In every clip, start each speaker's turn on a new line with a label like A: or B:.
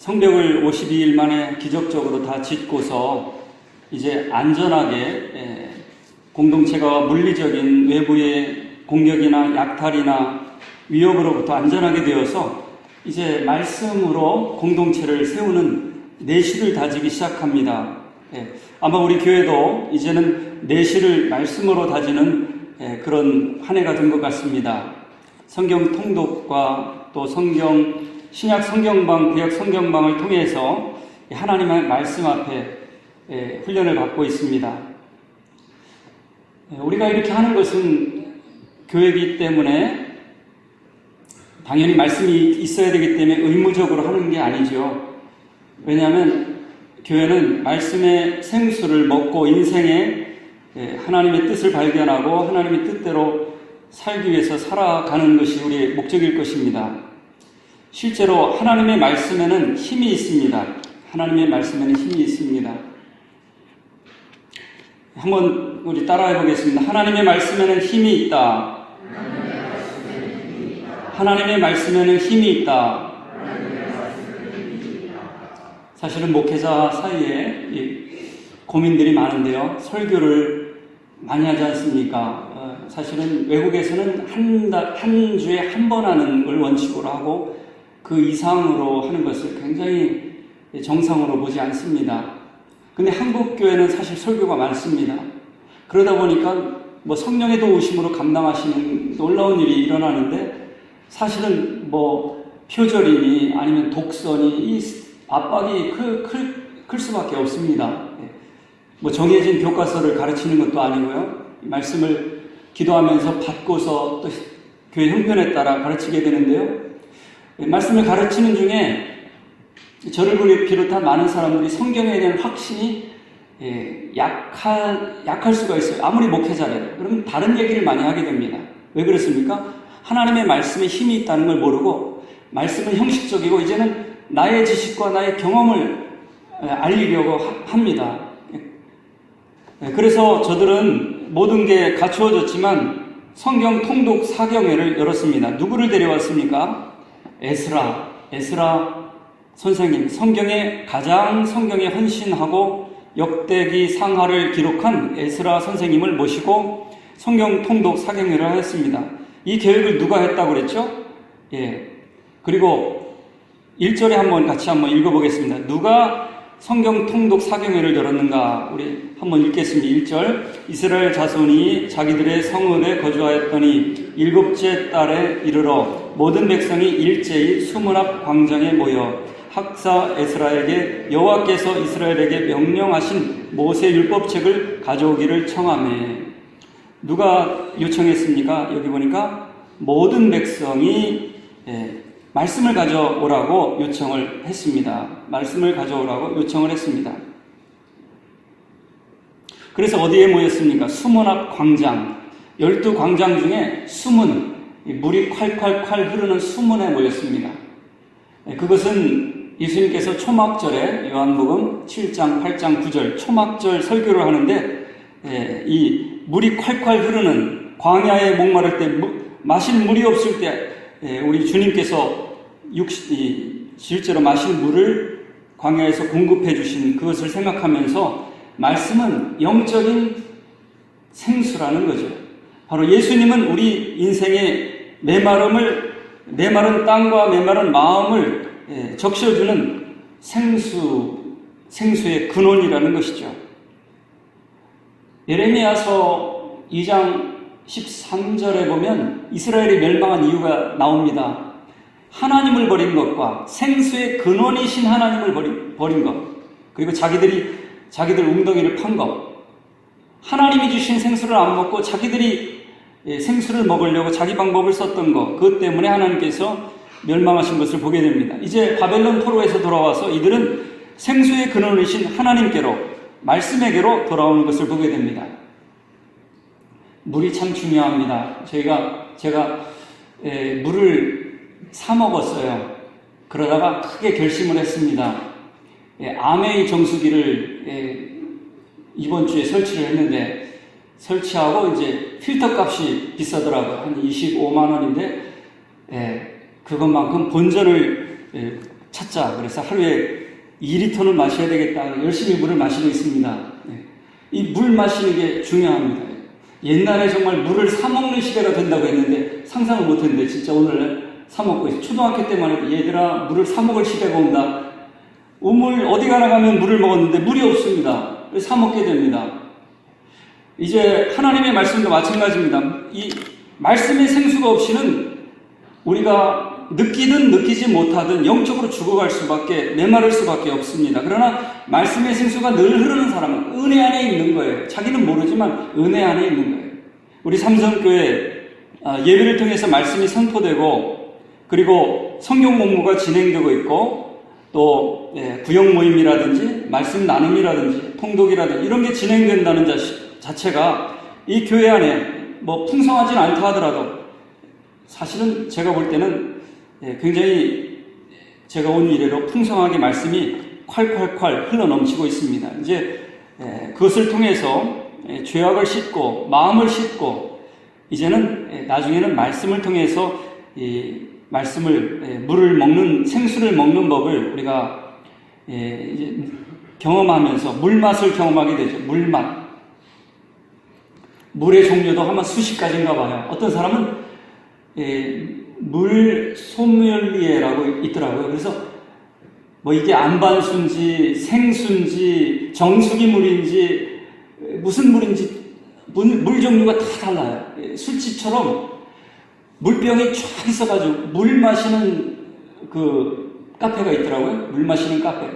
A: 성벽을 52일 만에 기적적으로 다 짓고서 이제 안전하게 공동체가 물리적인 외부의 공격이나 약탈이나 위협으로부터 안전하게 되어서 이제 말씀으로 공동체를 세우는 내실을 다지기 시작합니다. 아마 우리 교회도 이제는 내실을 말씀으로 다지는 그런 한 해가 된 것 같습니다. 성경 통독과 또 신약 성경방, 구약 성경방을 통해서 하나님의 말씀 앞에 훈련을 받고 있습니다. 우리가 이렇게 하는 것은 교회이기 때문에 당연히 말씀이 있어야 되기 때문에 의무적으로 하는 게 아니죠. 왜냐하면 교회는 말씀의 생수를 먹고 인생에 하나님의 뜻을 발견하고 하나님의 뜻대로 살기 위해서 살아가는 것이 우리의 목적일 것입니다. 실제로 하나님의 말씀에는 힘이 있습니다. 하나님의 말씀에는 힘이 있습니다. 한번 우리 따라해 보겠습니다. 하나님의 말씀에는 힘이 있다. 하나님의 말씀에는 힘이 있다. 사실은 목회자 사이에 고민들이 많은데요. 설교를 많이 하지 않습니까? 사실은 외국에서는 한 주에 한 번 하는 걸 원칙으로 하고 그 이상으로 하는 것을 굉장히 정상으로 보지 않습니다. 근데 한국 교회는 사실 설교가 많습니다. 그러다 보니까 성령의 도우심으로 감당하시는 놀라운 일이 일어나는데 사실은 표절이니 아니면 독서니 이 압박이 클 수밖에 없습니다. 정해진 교과서를 가르치는 것도 아니고요. 말씀을 기도하면서 받고서 또 교회 형편에 따라 가르치게 되는데요. 말씀을 가르치는 중에 저를 비롯한 많은 사람들이 성경에 대한 확신이 약할 수가 있어요. 아무리 목회자래도. 그러면 다른 얘기를 많이 하게 됩니다. 왜 그렇습니까? 하나님의 말씀에 힘이 있다는 걸 모르고 말씀은 형식적이고 이제는 나의 지식과 나의 경험을 알리려고 합니다. 그래서 저들은 모든 게 갖추어졌지만 성경 통독 사경회를 열었습니다. 누구를 데려왔습니까? 에스라 선생님, 성경에 헌신하고 역대기 상하를 기록한 에스라 선생님을 모시고 성경 통독 사경회를 하였습니다. 이 계획을 누가 했다고 그랬죠? 그리고 1절에 같이 한번 읽어보겠습니다. 누가 성경 통독 사경회를 열었는가? 우리 한번 읽겠습니다. 1절. 이스라엘 자손이 자기들의 성읍에 거주하였더니 7째 달에 이르러 모든 백성이 일제히 수문 앞 광장에 모여 학사 에스라에게 여호와께서 이스라엘에게 명령하신 모세 율법책을 가져오기를 청하매. 누가 요청했습니까? 여기 보니까 모든 백성이 말씀을 가져오라고 요청을 했습니다. 말씀을 가져오라고 요청을 했습니다. 그래서 어디에 모였습니까? 수문 앞 광장. 12광장 중에 수문, 물이 콸콸콸 흐르는 수문에 모였습니다. 그것은 예수님께서 초막절에 요한복음 7장, 8장, 9절 초막절 설교를 하는데 이 물이 콸콸 흐르는 광야에 목마를 때 마실 물이 없을 때 우리 주님께서 실제로 마실 물을 광야에서 공급해 주신 그것을 생각하면서 말씀은 영적인 생수라는 거죠. 바로 예수님은 우리 인생의 메마른 땅과 메마른 마음을 적셔주는 생수의 근원이라는 것이죠. 예레미야서 2장 13절에 보면 이스라엘이 멸망한 이유가 나옵니다. 하나님을 버린 것과 생수의 근원이신 하나님을 버린 것, 그리고 자기들 웅덩이를 판 것, 하나님이 주신 생수를 안 먹고 자기들이 생수를 먹으려고 자기 방법을 썼던 것, 그것 때문에 하나님께서 멸망하신 것을 보게 됩니다. 이제 바벨론 포로에서 돌아와서 이들은 생수의 근원이신 하나님께로, 말씀에게로 돌아오는 것을 보게 됩니다. 물이 참 중요합니다. 제가 물을 사 먹었어요. 그러다가 크게 결심을 했습니다. 아메이 정수기를 이번 주에 설치를 했는데 설치하고 이제 필터 값이 비싸더라고요. 한 25만 원인데 그것만큼 본전을 찾자. 그래서 하루에 2리터는 마셔야 되겠다. 열심히 물을 마시고 있습니다. 이 물 마시는 게 중요합니다. 옛날에 정말 물을 사먹는 시대가 된다고 했는데 상상을 못했는데 진짜 오늘 사먹고 있어요. 초등학교 때만 해도 얘들아 물을 사먹을 시대가 온다. 우물 어디 가나 가면 물을 먹었는데 물이 없습니다. 사먹게 됩니다. 이제 하나님의 말씀도 마찬가지입니다. 이 말씀의 생수가 없이는 우리가 느끼든 느끼지 못하든 영적으로 죽어갈 수밖에, 메마를 수밖에 없습니다. 그러나 말씀의 생수가 늘 흐르는 사람은 은혜 안에 있는 거예요. 자기는 모르지만 은혜 안에 있는 거예요. 우리 삼성교회 예배를 통해서 말씀이 선포되고, 그리고 성경 공부가 진행되고 있고, 또 구역 모임이라든지 말씀 나눔이라든지 통독이라든지 이런 게 진행된다는 자체가 이 교회 안에 뭐 풍성하진 않다 하더라도 사실은 제가 볼 때는 굉장히 제가 온 이래로 풍성하게 말씀이 콸콸콸 흘러넘치고 있습니다. 이제 그것을 통해서 죄악을 씻고 마음을 씻고 이제는 나중에는 말씀을 통해서 이 말씀을 물을 먹는 생수를 먹는 법을 우리가 이제 경험하면서 물맛을 경험하게 되죠. 물맛. 물의 종류도 아마 수십 가지인가 봐요. 어떤 사람은 물 소믈리에라고 있더라고요. 그래서 뭐 이게 안반수인지 생수인지 정수기 물인지 무슨 물인지 물 종류가 다 달라요. 술집처럼 물병이 쫙 있어가지고 물 마시는 그 카페가 있더라고요. 물 마시는 카페.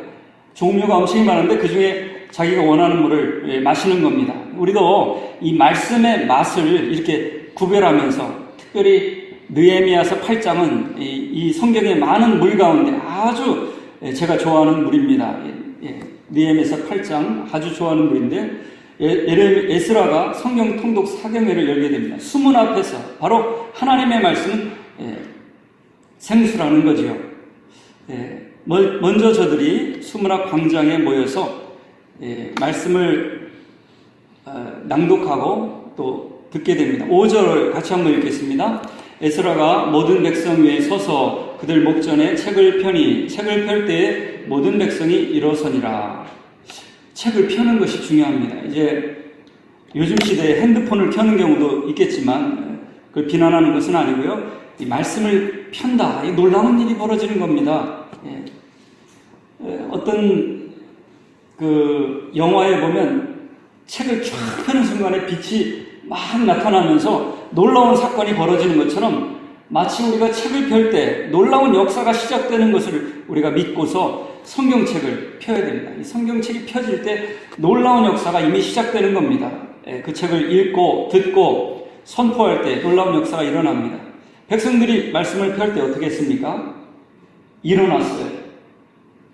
A: 종류가 엄청 많은데 그 중에 자기가 원하는 물을 마시는 겁니다. 우리도 이 말씀의 맛을 이렇게 구별하면서 특별히 느헤미야서 8장은 이 성경의 많은 물 가운데 아주 제가 좋아하는 물입니다. 느헤미야서 8장 아주 좋아하는 물인데 에스라가 성경 통독 사경회를 열게 됩니다. 수문 앞에서 바로 하나님의 말씀은 생수라는 거지요. 먼저 저들이 수문 앞 광장에 모여서 말씀을 낭독하고 또 듣게 됩니다. 5절을 같이 한번 읽겠습니다. 에스라가 모든 백성 위에 서서 그들 목전에 책을 펴니 책을 펼 때에 모든 백성이 일어서니라. 책을 펴는 것이 중요합니다. 이제 요즘 시대에 핸드폰을 켜는 경우도 있겠지만 그걸 비난하는 것은 아니고요. 이 말씀을 편다. 이 놀라운 일이 벌어지는 겁니다. 어떤 그 영화에 보면 책을 쫙 펴는 순간에 빛이 막 나타나면서 놀라운 사건이 벌어지는 것처럼 마치 우리가 책을 펼 때 놀라운 역사가 시작되는 것을 우리가 믿고서 성경책을 펴야 됩니다. 이 성경책이 펴질 때 놀라운 역사가 이미 시작되는 겁니다. 그 책을 읽고 듣고 선포할 때 놀라운 역사가 일어납니다. 백성들이 말씀을 펼 때 어떻게 했습니까? 일어났어요.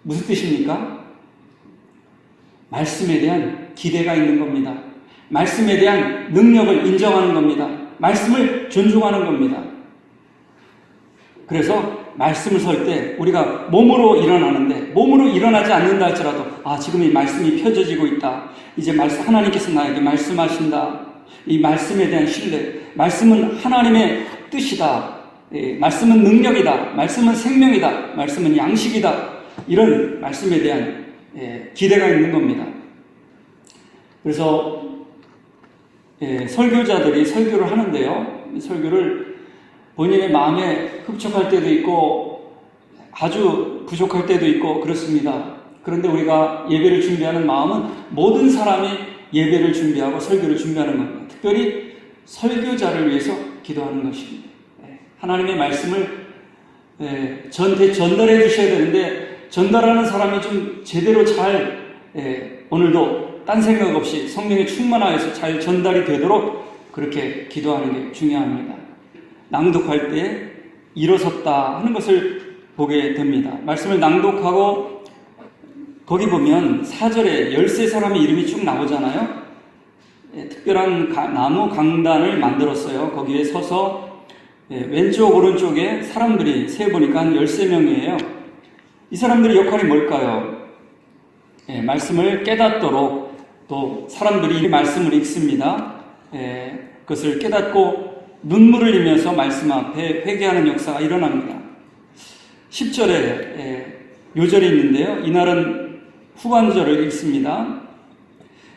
A: 무슨 뜻입니까? 말씀에 대한 기대가 있는 겁니다. 말씀에 대한 능력을 인정하는 겁니다. 말씀을 존중하는 겁니다. 그래서 말씀을 설 때 우리가 몸으로 일어나는데 몸으로 일어나지 않는다 할지라도 지금 이 말씀이 펴져지고 있다. 이제 하나님께서 나에게 말씀하신다. 이 말씀에 대한 신뢰. 말씀은 하나님의 뜻이다. 말씀은 능력이다. 말씀은 생명이다. 말씀은 양식이다. 이런 말씀에 대한 기대가 있는 겁니다. 그래서 설교자들이 설교를 하는데요. 설교를 본인의 마음에 흡족할 때도 있고 아주 부족할 때도 있고 그렇습니다. 그런데 우리가 예배를 준비하는 마음은 모든 사람이 예배를 준비하고 설교를 준비하는 겁니다. 특별히 설교자를 위해서 기도하는 것입니다. 하나님의 말씀을 저한테 전달해 주셔야 되는데 전달하는 사람이 좀 제대로 잘 오늘도 딴 생각 없이 성령에 충만하여서 잘 전달이 되도록 그렇게 기도하는 게 중요합니다. 낭독할 때 일어섰다 하는 것을 보게 됩니다. 말씀을 낭독하고 거기 보면 4절에 13사람의 이름이 쭉 나오잖아요. 특별한 나무 강단을 만들었어요. 거기에 서서 왼쪽 오른쪽에 사람들이 세보니까 한 13명이에요. 이 사람들의 역할이 뭘까요? 말씀을 깨닫도록 또 사람들이 이 말씀을 읽습니다. 그것을 깨닫고 눈물을 흘리면서 말씀 앞에 회개하는 역사가 일어납니다. 10절에 요절이 있는데요. 이날은 후반절을 읽습니다.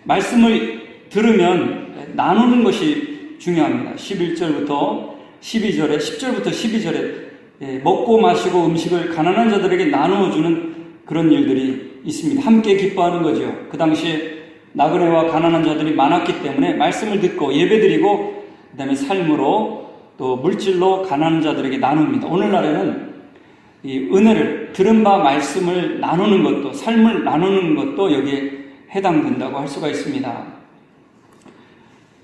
A: 말씀을 들으면 나누는 것이 중요합니다. 11절부터 12절에 10절부터 12절에 먹고 마시고 음식을 가난한 자들에게 나누어주는 그런 일들이 있습니다. 함께 기뻐하는 거죠. 그 당시에 나그네와 가난한 자들이 많았기 때문에 말씀을 듣고 예배드리고 그 다음에 삶으로 또 물질로 가난한 자들에게 나눕니다. 오늘날에는 이 은혜를 들은 바 말씀을 나누는 것도 삶을 나누는 것도 여기에 해당된다고 할 수가 있습니다.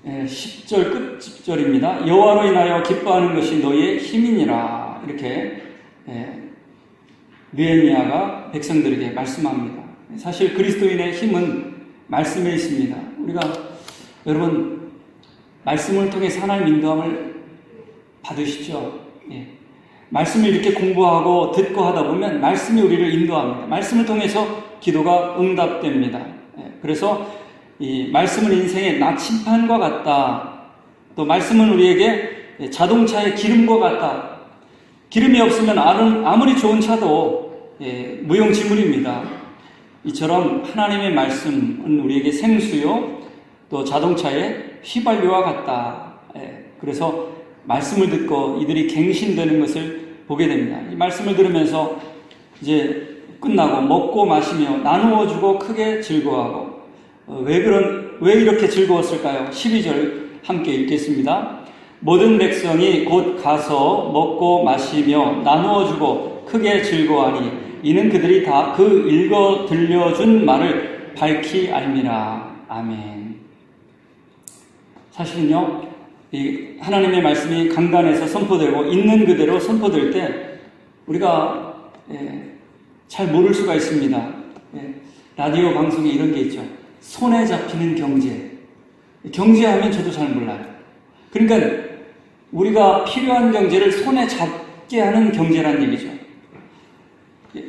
A: 10절 끝절입니다. 여호와로 인하여 기뻐하는 것이 너희의 힘이니라. 이렇게 느헤미야가 백성들에게 말씀합니다. 사실 그리스도인의 힘은 말씀에 있습니다. 우리가 여러분 말씀을 통해서 하나님 인도함을 받으시죠. 말씀을 이렇게 공부하고 듣고 하다 보면 말씀이 우리를 인도합니다. 말씀을 통해서 기도가 응답됩니다. 그래서 이 말씀은 인생의 나침판과 같다. 또 말씀은 우리에게 자동차의 기름과 같다. 기름이 없으면 아무리 좋은 차도 무용지물입니다. 이처럼 하나님의 말씀은 우리에게 생수요 또 자동차의 휘발유와 같다. 그래서 말씀을 듣고 이들이 갱신되는 것을 보게 됩니다. 이 말씀을 들으면서 이제 끝나고 먹고 마시며 나누어 주고 크게 즐거워하고 왜 이렇게 즐거웠을까요? 12절 함께 읽겠습니다. 모든 백성이 곧 가서 먹고 마시며 나누어 주고 크게 즐거워하니 이는 그들이 다 그 읽어 들려준 말을 밝히 알미라. 아멘. 사실은요, 이 하나님의 말씀이 강단에서 선포되고 있는 그대로 선포될 때 우리가 잘 모를 수가 있습니다. 라디오 방송에 이런 게 있죠. 손에 잡히는 경제. 경제하면 저도 잘 몰라요. 그러니까 우리가 필요한 경제를 손에 잡게 하는 경제란 얘기죠.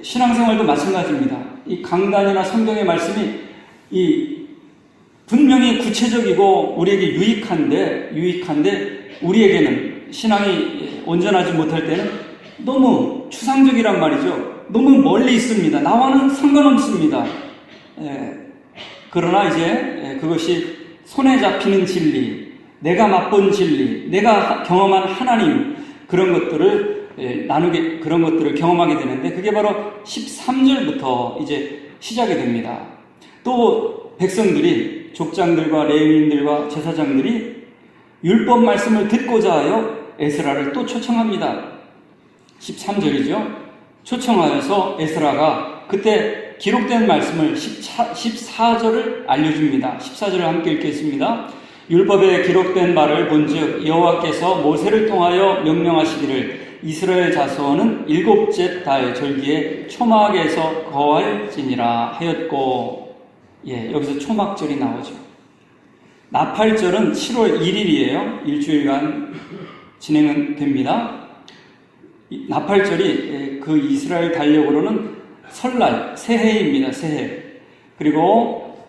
A: 신앙생활도 마찬가지입니다. 이 강단이나 성경의 말씀이 분명히 구체적이고 우리에게 유익한데 우리에게는 신앙이 온전하지 못할 때는 너무 추상적이란 말이죠. 너무 멀리 있습니다. 나와는 상관없습니다. 그러나 이제 그것이 손에 잡히는 진리, 내가 맛본 진리, 내가 경험한 하나님 그런 것들을 그런 것들을 경험하게 되는데 그게 바로 13절부터 이제 시작이 됩니다. 또 백성들이 족장들과 레위인들과 제사장들이 율법 말씀을 듣고자 하여 에스라를 또 초청합니다. 13절이죠. 초청하여서 에스라가 그때 기록된 말씀을 14절을 알려줍니다. 14절을 함께 읽겠습니다. 율법에 기록된 바를 본즉 여호와께서 모세를 통하여 명령하시기를 이스라엘 자손은 일곱째 달 절기에 초막에서 거할지니라 하였고, 여기서 초막절이 나오죠. 나팔절은 7월 1일이에요. 일주일간 진행은 됩니다. 나팔절이 그 이스라엘 달력으로는 설날, 새해입니다. 새해. 그리고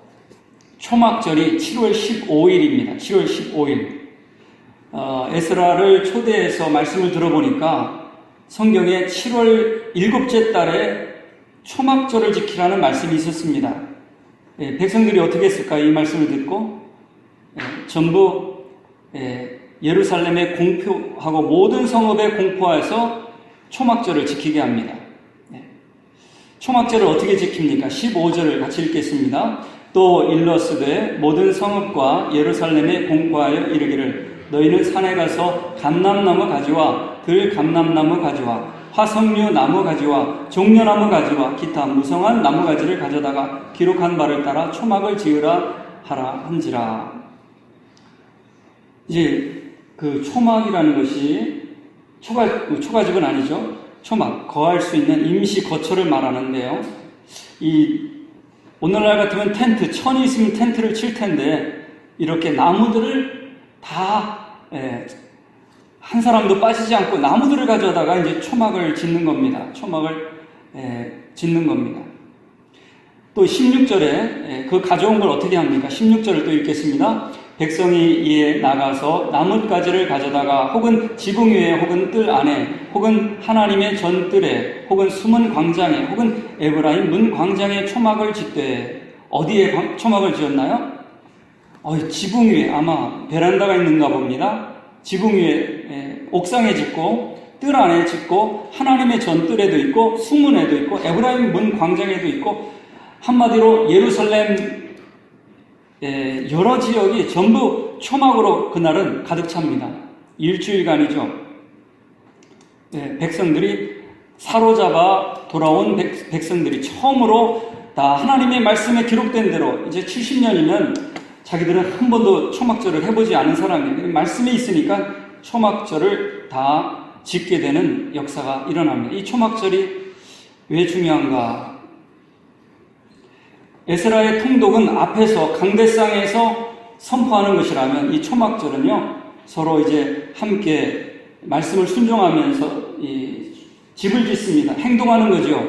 A: 초막절이 7월 15일입니다. 7월 15일. 에스라를 초대해서 말씀을 들어보니까 성경에 7월 일곱째 달에 초막절을 지키라는 말씀이 있었습니다. 백성들이 어떻게 했을까? 이 말씀을 듣고 전부 예루살렘에 공포하고 모든 성읍에 공포해서 초막절을 지키게 합니다. 초막절을 어떻게 지킵니까? 15절을 같이 읽겠습니다. 또 일러스되 모든 성읍과 예루살렘에 공포하여 이르기를 너희는 산에 가서 감람나무 가지와 들감람나무 가지와 화석류 나무 가지와 종려나무 가지와 기타 무성한 나무 가지를 가져다가 기록한 바를 따라 초막을 지으라 하라 한지라. 이제 그 초막이라는 것이 초가집은 아니죠. 초막, 거할 수 있는 임시 거처를 말하는데요. 오늘날 같으면 텐트, 천이 있으면 텐트를 칠 텐데 이렇게 나무들을 다 한 사람도 빠지지 않고 나무들을 가져다가 이제 초막을 짓는 겁니다. 초막을 짓는 겁니다. 또 16절에 그 가져온 걸 어떻게 합니까? 16절을 또 읽겠습니다. 백성이 이에 나가서 나뭇가지를 가져다가 혹은 지붕 위에 혹은 뜰 안에 혹은 하나님의 전뜰에 혹은 숨은 광장에 혹은 에브라임 문 광장에 초막을 짓되. 어디에 초막을 지었나요? 지붕 위에, 아마 베란다가 있는가 봅니다. 지붕 위에, 옥상에 짓고 뜰 안에 짓고 하나님의 전뜰에도 있고 수문에도 있고 에브라임 문 광장에도 있고, 한마디로 예루살렘 여러 지역이 전부 초막으로 그날은 가득 찹니다. 일주일간이죠. 백성들이 사로잡아 돌아온 백성들이 처음으로 다 하나님의 말씀에 기록된 대로, 이제 70년이면 자기들은 한 번도 초막절을 해보지 않은 사람이에요. 말씀에 있으니까 초막절을 다 짓게 되는 역사가 일어납니다. 이 초막절이 왜 중요한가? 에스라의 통독은 앞에서 강대상에서 선포하는 것이라면, 이 초막절은요, 서로 이제 함께 말씀을 순종하면서 이 집을 짓습니다. 행동하는 거죠.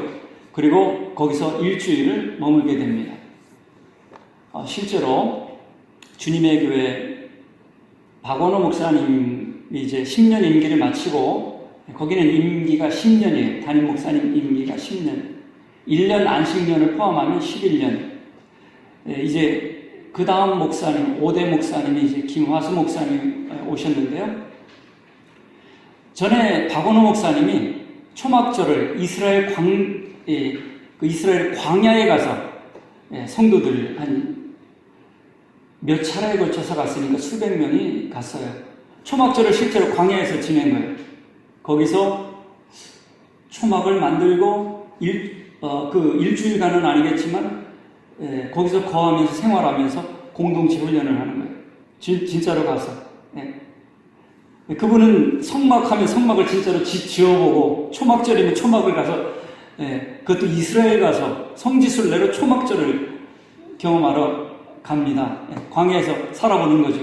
A: 그리고 거기서 일주일을 머물게 됩니다. 실제로 주님의 교회 박원호 목사님이 이제 10년 임기를 마치고, 거기는 임기가 10년이에요. 담임 목사님 임기가 10년. 1년 안식년을 포함하면 11년. 이제 그 다음 목사님, 5대 목사님이 이제 김화수 목사님 오셨는데요. 전에 박원호 목사님이 초막절을 이스라엘 광야에 가서 성도들 한 몇 차례에 걸쳐서 갔으니까 수백 명이 갔어요. 초막절을 실제로 광야에서 지낸 거예요. 거기서 초막을 만들고 그 일주일간은 아니겠지만 거기서 거하면서 생활하면서 공동체 훈련을 하는 거예요. 진짜로 가서. 그분은 성막하면 성막을 진짜로 지어보고, 초막절이면 초막을 가서, 그것도 이스라엘 가서 성지순례로 초막절을 경험하러 갑니다. 광야에서 살아보는 거죠.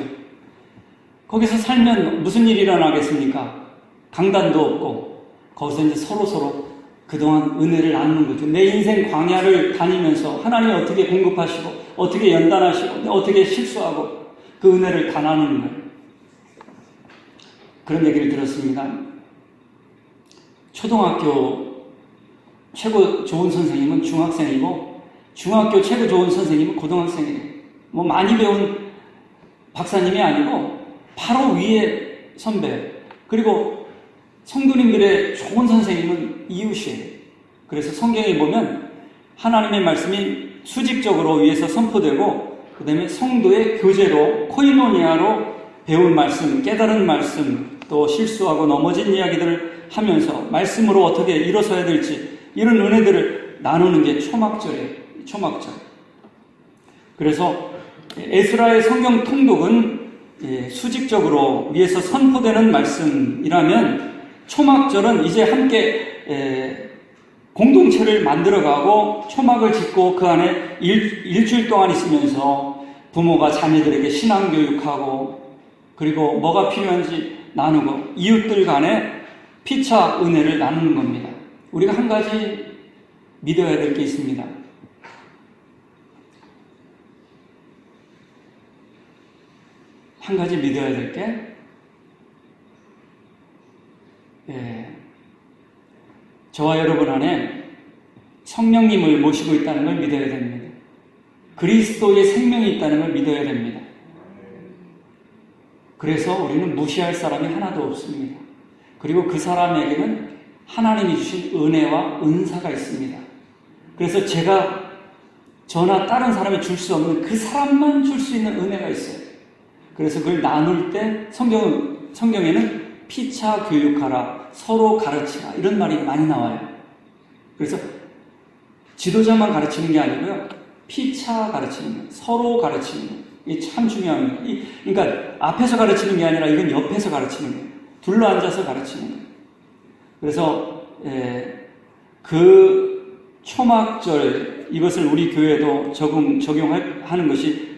A: 거기서 살면 무슨 일이 일어나겠습니까? 강단도 없고, 거기서 이제 서로 그동안 은혜를 나누는 거죠. 내 인생 광야를 다니면서 하나님이 어떻게 공급하시고, 어떻게 연단하시고, 어떻게 실수하고, 그 은혜를 다 나누는 거예요. 그런 얘기를 들었습니다. 초등학교 최고 좋은 선생님은 중학생이고, 중학교 최고 좋은 선생님은 고등학생이에요. 많이 배운 박사님이 아니고 바로 위에 선배, 그리고 성도님들의 좋은 선생님은 이웃이에요. 그래서 성경에 보면 하나님의 말씀이 수직적으로 위에서 선포되고, 그 다음에 성도의 교제로, 코이노니아로 배운 말씀, 깨달은 말씀, 또 실수하고 넘어진 이야기들을 하면서 말씀으로 어떻게 일어서야 될지, 이런 은혜들을 나누는 게 초막절이에요. 초막절. 그래서 에스라의 성경 통독은 수직적으로 위에서 선포되는 말씀이라면, 초막절은 이제 함께 공동체를 만들어가고 초막을 짓고 그 안에 일주일 동안 있으면서 부모가 자녀들에게 신앙교육하고, 그리고 뭐가 필요한지 나누고, 이웃들 간에 피차 은혜를 나누는 겁니다. 우리가 한 가지 믿어야 될 게 있습니다. 한 가지 믿어야 될 게, 저와 여러분 안에 성령님을 모시고 있다는 걸 믿어야 됩니다. 그리스도의 생명이 있다는 걸 믿어야 됩니다. 그래서 우리는 무시할 사람이 하나도 없습니다. 그리고 그 사람에게는 하나님이 주신 은혜와 은사가 있습니다. 그래서 제가 저나 다른 사람이 줄 수 없는, 그 사람만 줄 수 있는 은혜가 있어요. 그래서 그걸 나눌 때 성경에는 피차 교육하라, 서로 가르치라, 이런 말이 많이 나와요. 그래서 지도자만 가르치는 게 아니고요, 피차 가르치는 거예요. 서로 가르치는 거예요. 이게 참 중요합니다. 그러니까 앞에서 가르치는 게 아니라 이건 옆에서 가르치는 거예요. 둘러앉아서 가르치는 거예요. 그래서 그 초막절, 이것을 우리 교회도 적용하는 것이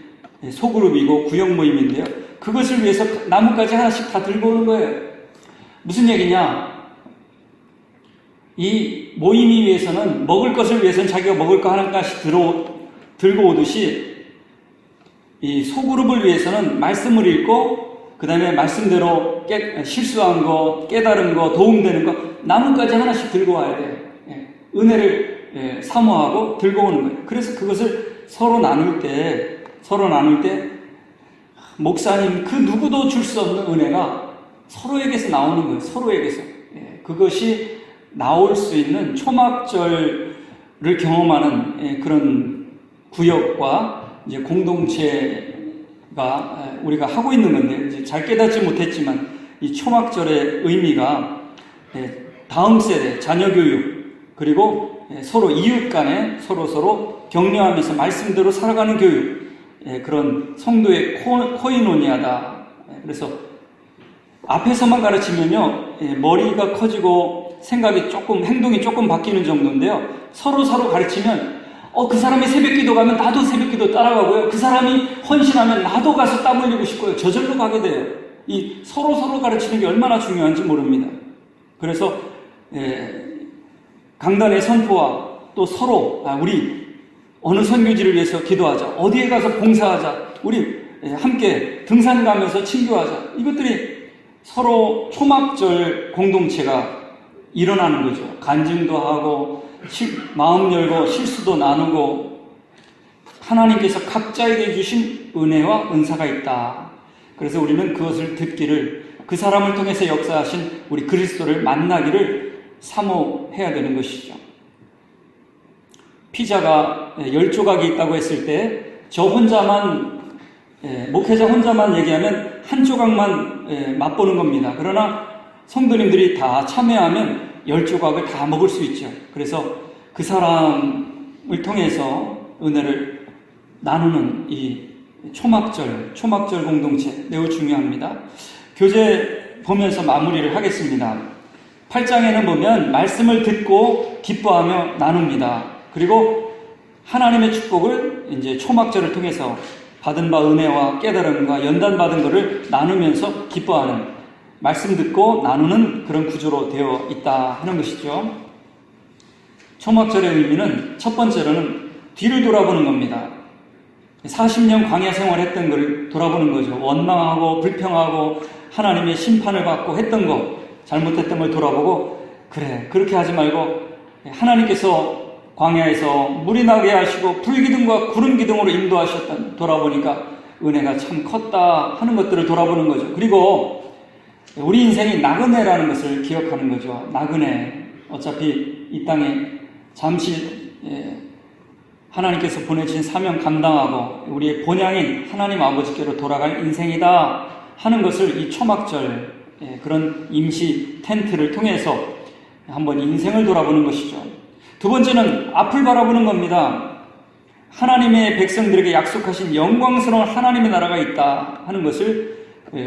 A: 소그룹이고 구역 모임인데요. 그것을 위해서 나뭇가지 하나씩 다 들고 오는 거예요. 무슨 얘기냐? 이 모임이 위해서는, 먹을 것을 위해서는 자기가 먹을 거 하나씩 들고 오듯이, 이 소그룹을 위해서는 말씀을 읽고 그 다음에 말씀대로 실수한 거, 깨달은 거, 도움되는 거 나뭇가지 하나씩 들고 와야 돼요. 은혜를 사모하고 들고 오는 거예요. 그래서 그것을 서로 나눌 때 목사님 그 누구도 줄 수 없는 은혜가 서로에게서 나오는 거예요. 서로에게서. 그것이 나올 수 있는 초막절을 경험하는 그런 구역과 이제 공동체가 우리가 하고 있는 건데, 이제 잘 깨닫지 못했지만 이 초막절의 의미가 다음 세대 자녀 교육, 그리고 서로 이웃 간에 서로 격려하면서 말씀대로 살아가는 교육, 그런 성도의 코이노니아다. 그래서 앞에서만 가르치면요, 머리가 커지고 생각이 조금, 행동이 조금 바뀌는 정도인데요, 서로 가르치면 그 사람이 새벽기도 가면 나도 새벽기도 따라가고요, 그 사람이 헌신하면 나도 가서 땀 흘리고 싶고요, 저절로 가게 돼요. 이 서로 가르치는 게 얼마나 중요한지 모릅니다. 그래서 강단의 선포와 또 서로 우리 어느 선교지를 위해서 기도하자, 어디에 가서 봉사하자, 우리 함께 등산 가면서 친교하자, 이것들이 서로 초막절 공동체가 일어나는 거죠. 간증도 하고 마음 열고 실수도 나누고 하나님께서 각자에게 주신 은혜와 은사가 있다. 그래서 우리는 그것을 듣기를, 그 사람을 통해서 역사하신 우리 그리스도를 만나기를 사모해야 되는 것이죠. 피자가 10조각이 있다고 했을 때 저 혼자만, 목회자 혼자만 얘기하면 한 조각만 맛보는 겁니다. 그러나 성도님들이 다 참여하면 10조각을 다 먹을 수 있죠. 그래서 그 사람을 통해서 은혜를 나누는 이 초막절 공동체 매우 중요합니다. 교재 보면서 마무리를 하겠습니다. 8장에는 보면 말씀을 듣고 기뻐하며 나눕니다. 그리고 하나님의 축복을 이제 초막절을 통해서 받은 바 은혜와 깨달음과 연단받은 것을 나누면서 기뻐하는, 말씀 듣고 나누는 그런 구조로 되어 있다 하는 것이죠. 초막절의 의미는 첫 번째로는 뒤를 돌아보는 겁니다. 40년 광야 생활했던 걸 돌아보는 거죠. 원망하고 불평하고 하나님의 심판을 받고 했던 거, 잘못했던 걸 돌아보고, 그래, 그렇게 하지 말고 하나님께서 광야에서 물이 나게 하시고 불기둥과 구름기둥으로 인도하셨던, 돌아보니까 은혜가 참 컸다 하는 것들을 돌아보는 거죠. 그리고 우리 인생이 나그네라는 것을 기억하는 거죠. 나그네, 어차피 이 땅에 잠시 하나님께서 보내주신 사명 감당하고 우리의 본향인 하나님 아버지께로 돌아갈 인생이다 하는 것을 이 초막절, 그런 임시 텐트를 통해서 한번 인생을 돌아보는 것이죠. 두 번째는 앞을 바라보는 겁니다. 하나님의 백성들에게 약속하신 영광스러운 하나님의 나라가 있다 하는 것을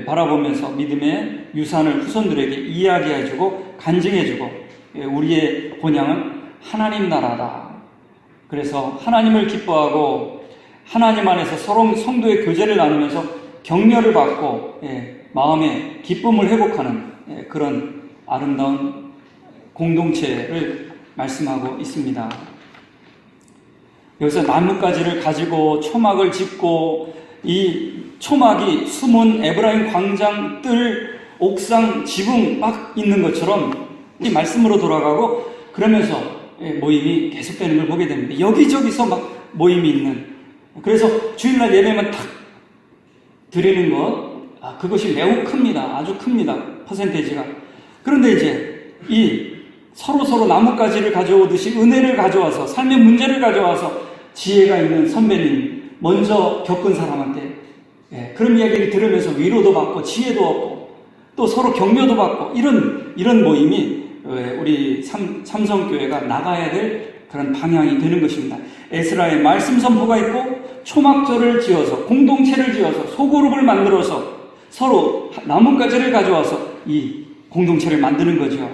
A: 바라보면서 믿음의 유산을 후손들에게 이야기해주고 간증해주고, 우리의 본향은 하나님 나라다. 그래서 하나님을 기뻐하고 하나님 안에서 서로 성도의 교제를 나누면서 격려를 받고 마음의 기쁨을 회복하는 그런 아름다운 공동체를 말씀하고 있습니다. 여기서 나뭇가지를 가지고 초막을 짓고, 이 초막이 숨은 에브라임 광장, 뜰, 옥상, 지붕 막 있는 것처럼 이 말씀으로 돌아가고, 그러면서 모임이 계속되는 걸 보게 됩니다. 여기저기서 막 모임이 있는, 그래서 주일날 예배만 탁 드리는 것, 그것이 매우 큽니다. 아주 큽니다. 퍼센테이지가. 그런데 이제 이 서로 나뭇가지를 가져오듯이 은혜를 가져와서, 삶의 문제를 가져와서 지혜가 있는 선배님, 먼저 겪은 사람한테 그런 이야기를 들으면서 위로도 받고 지혜도 얻고 또 서로 격려도 받고, 이런 모임이 우리 삼성교회가 나가야 될 그런 방향이 되는 것입니다. 에스라의 말씀 선포가 있고, 초막절을 지어서, 공동체를 지어서, 소그룹을 만들어서 서로 나뭇가지를 가져와서 이 공동체를 만드는 거죠.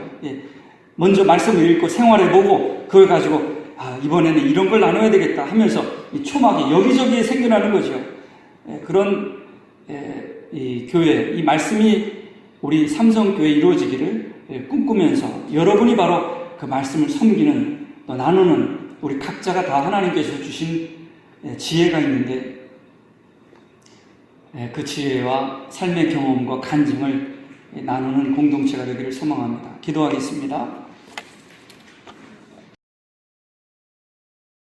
A: 먼저 말씀을 읽고 생활해보고 그걸 가지고 이번에는 이런 걸 나눠야 되겠다 하면서 이 초막이 여기저기에 생겨나는 거죠. 그런 이 교회, 이 말씀이 우리 삼성교회에 이루어지기를 꿈꾸면서, 여러분이 바로 그 말씀을 섬기는, 또 나누는, 우리 각자가 다 하나님께서 주신 지혜가 있는데 그 지혜와 삶의 경험과 간증을 나누는 공동체가 되기를 소망합니다. 기도하겠습니다.